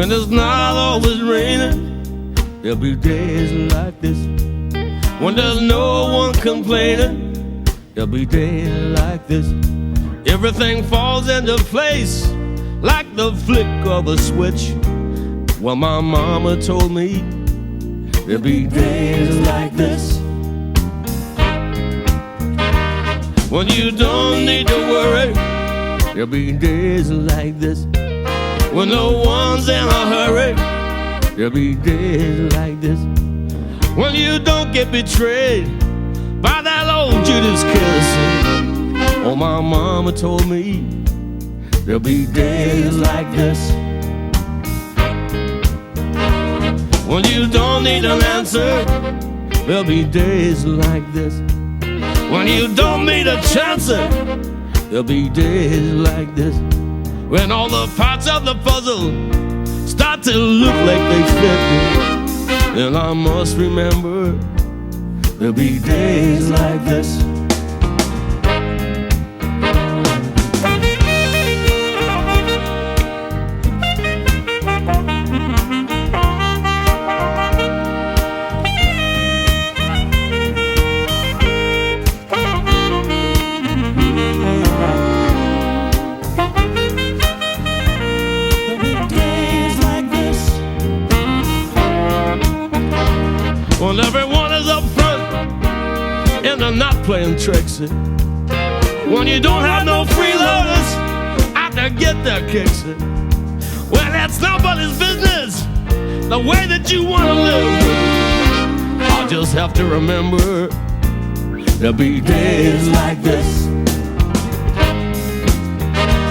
When it's not always raining, there'll be days like this. When there's no one complaining, there'll be days like this. Everything falls into place like the flick of a switch. Well, my mama told me there'll be days like this. When you don't need to worry, there'll be days like this. When no one's in a hurry, there'll be days like this. When you don't get betrayed by that old Judas kiss. Oh, my mama told me there'll be days like this. When you don't need an answer, there'll be days like this. When you don't need a chance, there'll be days like this. When all the parts of the puzzle start to look like they fit, and I must remember there'll be days like this. When everyone is up front and they're not playing tricks. When you don't have no freeloaders out to get their kicks. Well, that's nobody's business, the way that you want to live. I'll just have to remember there'll be days like this.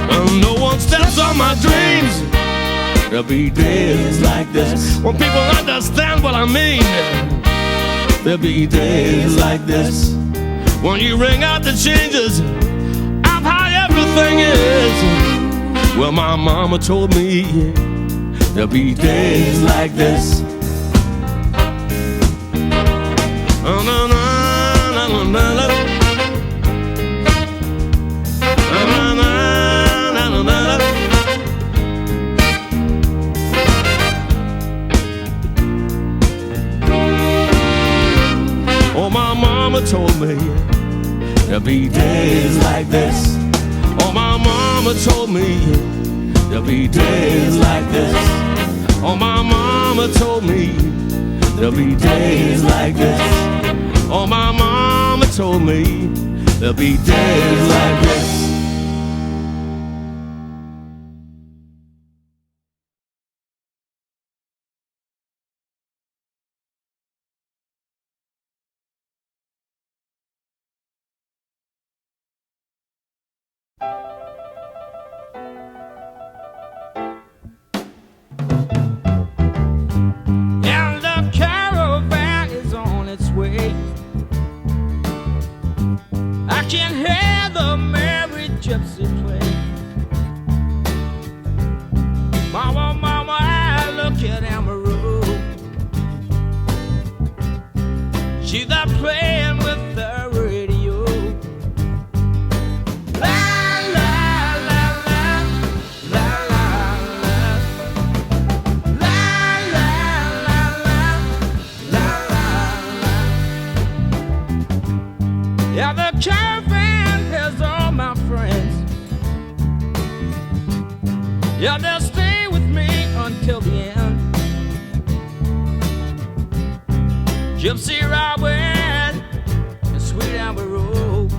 When no one steps on my dreams, there'll be days like this. When people understand what I mean, there'll be days like this. When you ring out the changes of how everything is. Well, my mama told me there'll be days like this. Oh, my mama told me there'll be days like this. Oh, my mama told me there'll be days like this. Oh, my mama told me there'll be days like this. Oh, my mama told me there'll be days like this. I can hear the merry gypsy play. Mama, mama, I look at Amaru. She's there playing with the radio. La la la la, la la la, la la la la, la la la. Yeah, the caravan has all my friends. Yeah, they'll stay with me until the end. Gypsy Robin and Sweet Amaru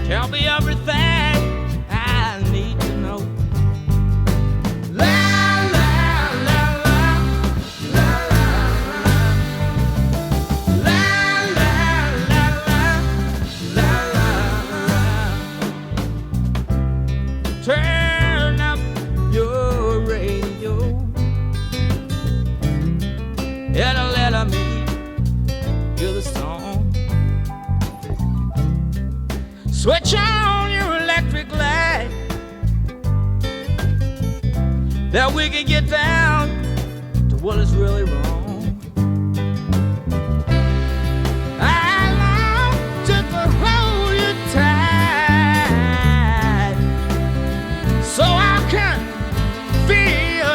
tell me everything I need to know. La la la la, la la la, la la la. Turn up your radio. It'll let me hear the song. Switch on your electric light, that we can get down to what is really wrong. I long to hold you tight, so I can feel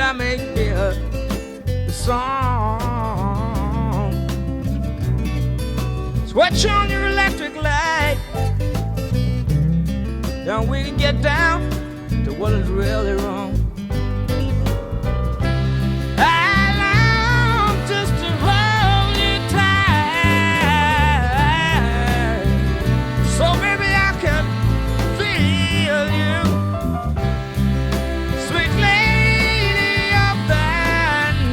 I may hear the song. Switch on your electric light. Then we can get down to what is really wrong. I long just to hold you tight, so maybe I can feel you, sweet lady of the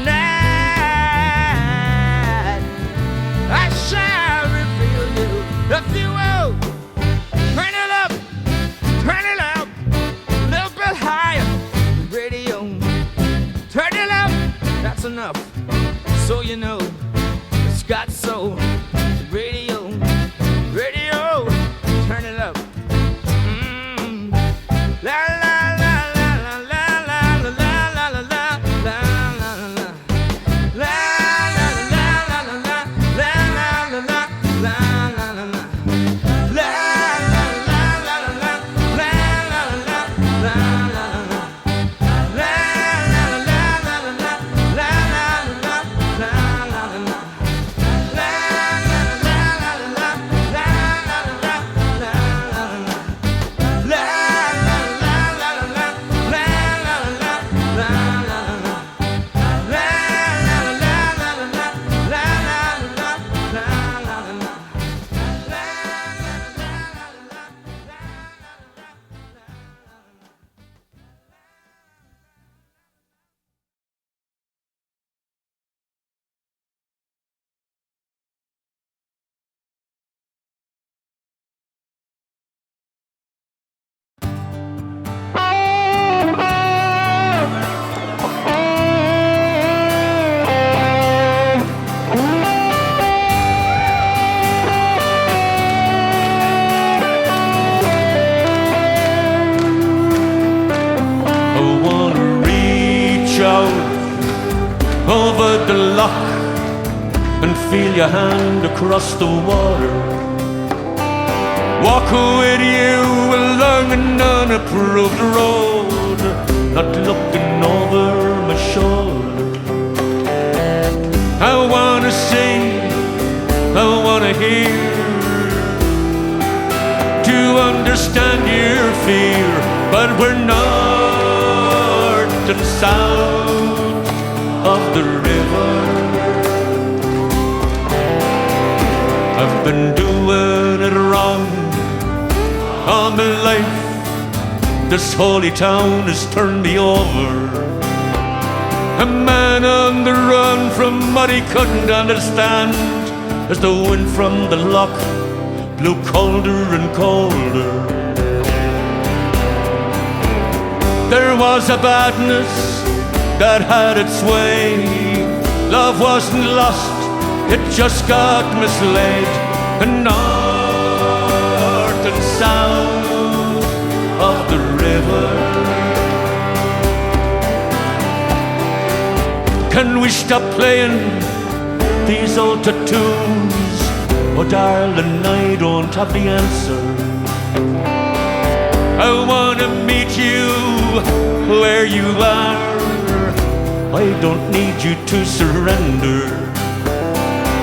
night. I shall reveal you if you will. Turn it up, turn it up, a little bit higher. Radio, turn it up, that's enough. So you know it's got soul. Radio, radio, turn it up. La la la la la la la la la la la la la la. La la la la la la la la la la la la. La la la la la la la la la la la. La la la la la la la la la la la. Over the loch and feel your hand across the water. Walk with you along an unapproved road, not looking over my shoulder. I wanna see, I wanna hear, to understand your fear, but we're north and south of the river. I've been doing it wrong all my life. This holy town has turned me over. A man on the run from what he couldn't understand, as the wind from the loch blew colder and colder. There was a badness that had its way. Love wasn't lost, it just got mislaid. And north and south of the river. Can we stop playing these old tattoos? Oh darling, I don't have the answer. I wanna meet you where you are. I don't need you to surrender.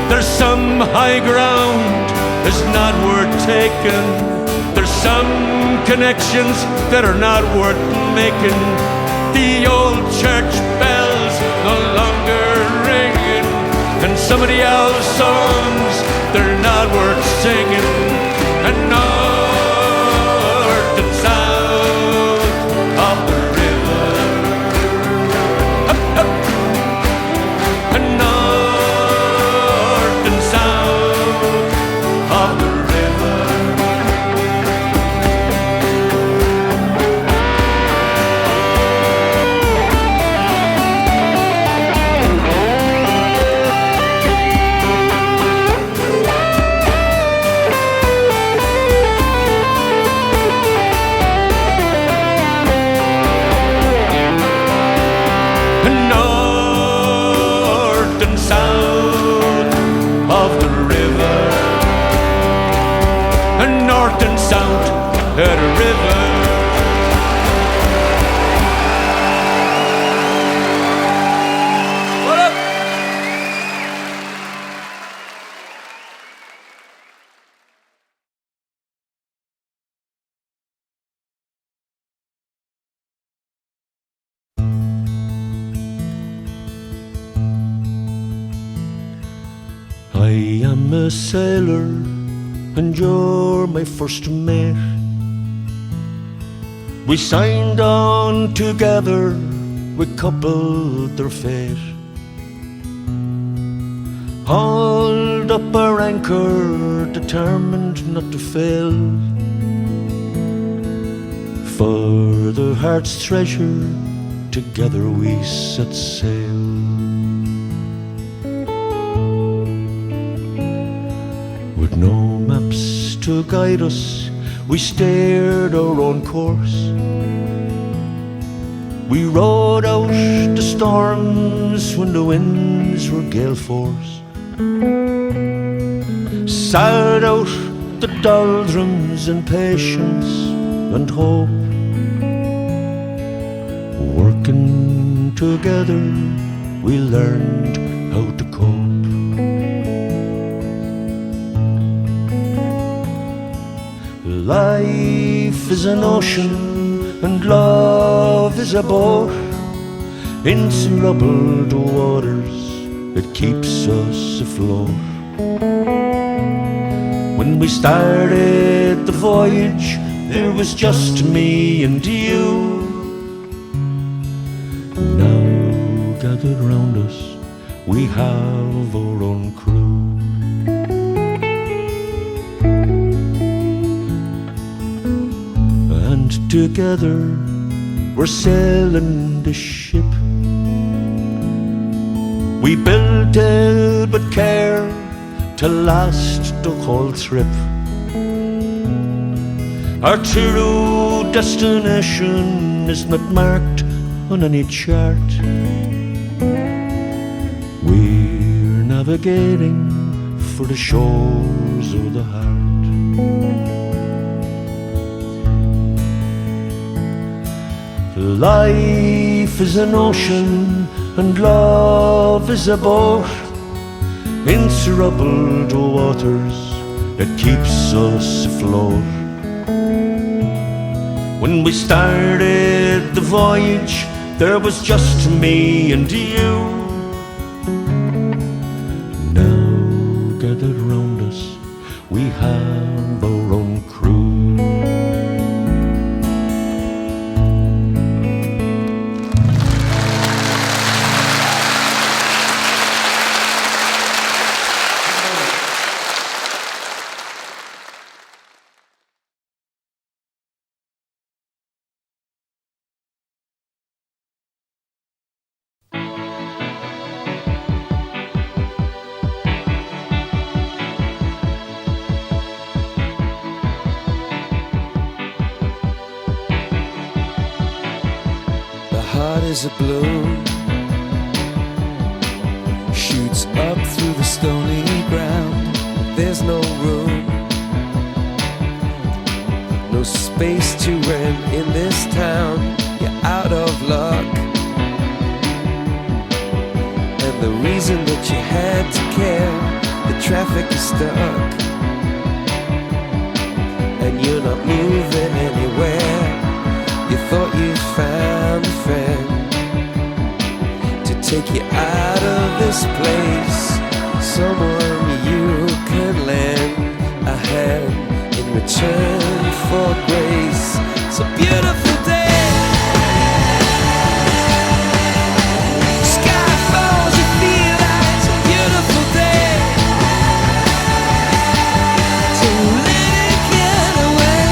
There's some high ground that's not worth taking. There's some connections that are not worth making. The old church bells no longer ringing, and some of the old songs, they're not worth singing. And north and south of the river. And north and south of the river. I am a sailor and you're my first mate. We signed on together, we coupled their fate. Hauled up our anchor, determined not to fail. For the heart's treasure, together we set sail. With no maps to guide us, we steered our own course. We rode out the storms when the winds were gale force. Sailed out the doldrums in patience and hope. Working together, we learned how to cope. Life is an ocean and love is a boat. In troubled waters, it keeps us afloat. When we started the voyage, there was just me and you. Now gathered round us, we have our own crew. And together we're sailing the ship. We built it with care to last the whole trip. Our true destination is not marked on any chart. We're navigating for the shores of the heart. Life is an ocean and love is a boat. In troubled waters, it keeps us afloat. When we started the voyage, there was just me and you. Now gathered round us, we have our own crew. Heart is a balloon, shoots up through the stony ground. There's no room, no space to rent in this town. You're out of luck, and the reason that you had to care, the traffic is stuck, and you're not moving anywhere. You thought you found a friend to take you out of this place, someone you could lend a hand in return for grace. It's a beautiful day, sky falls, you feel like it's a beautiful day. So let it get away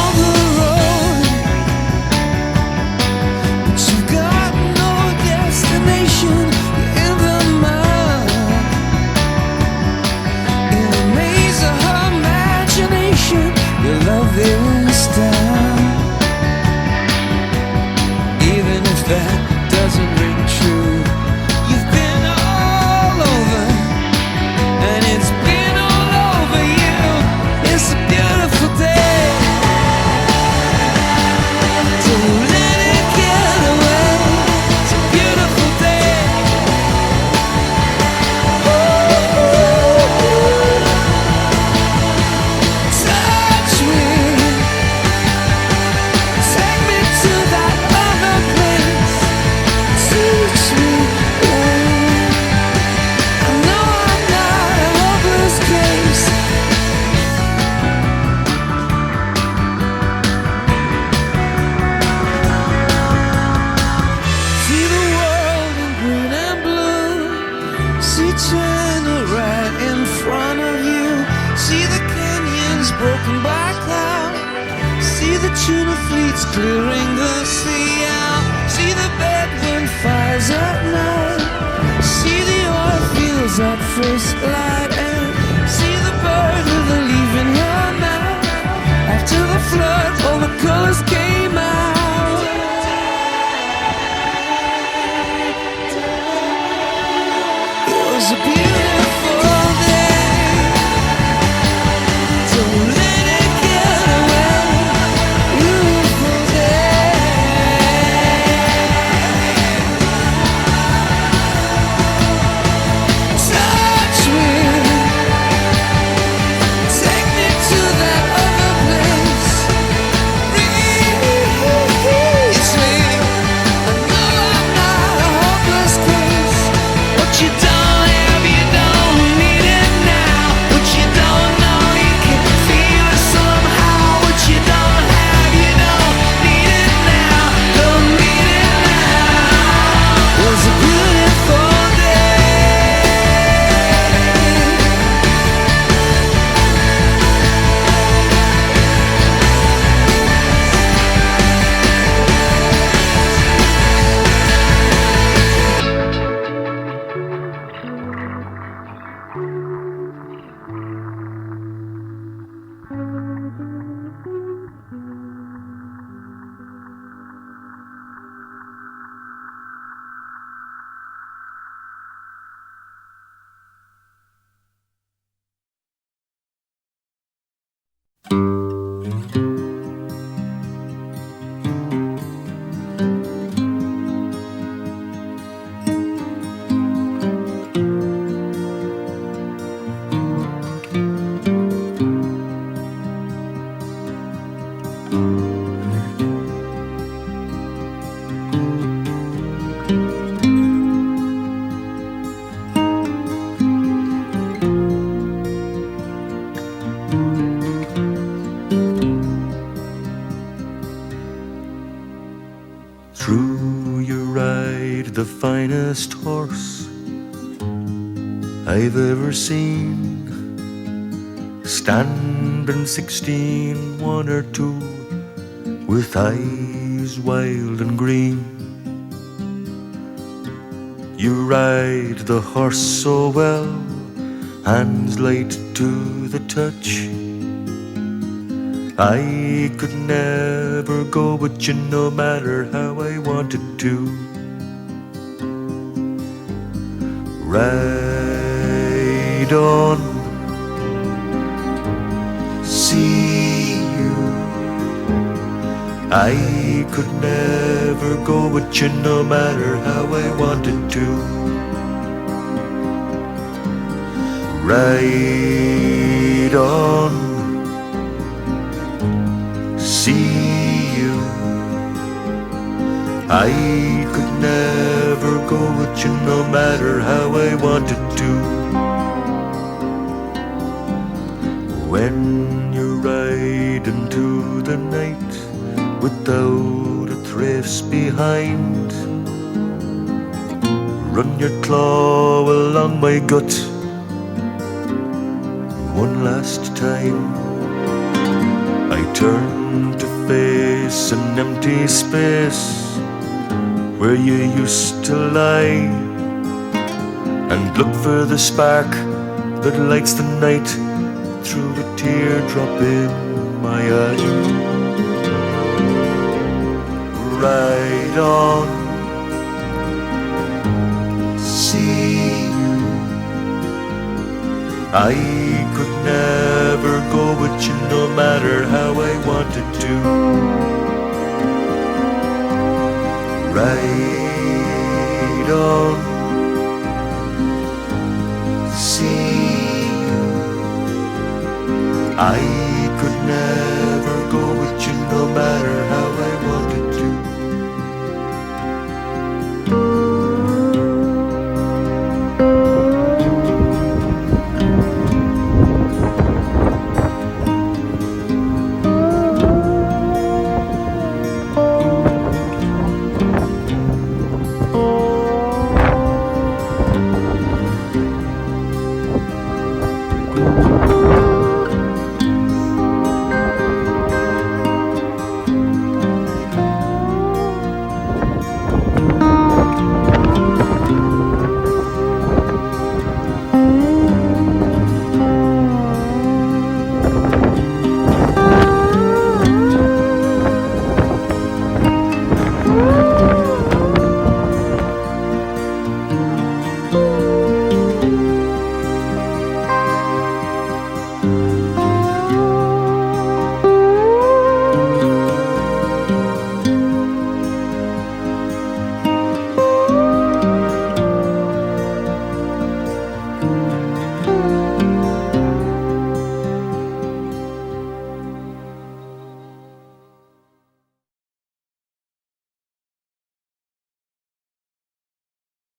on the road. You've got no destination, you're in the mud, in the maze of her imagination. Your love is down. tuna fleets clearing the sea out. See the bedroom fires at night. See the oil fields at first light. And see the bird with a leaf in her mouth. After the flood, all the colors came out. It was a beautiful day. Don't let it get away. Beautiful day. Touch me. Take me to that other place. Reach me. I know I'm not a hopeless case. What you don't have, you don't need it now. What you don't know, you can feel it somehow. What you don't have, you don't need it now. Don't need it now. It was a beautiful day. Through you ride the finest horse I've ever seen. Standing 16, 1 or 2, with eyes wild and green. You ride the horse so well, hands light to the touch. I could never go with you no matter how I wanted to. Ride on, see you. I could never go with you no matter how I wanted to. Ride on, see you. I could never go with you no matter how I wanted to. When you ride into the night without a trace behind, run your claw along my gut one last time. I turn to face an empty space where you used to lie, and look for the spark that lights the night through a teardrop in my eye. Ride on, see you. I could never go with you no matter how I wanted to. Ride on, see you. I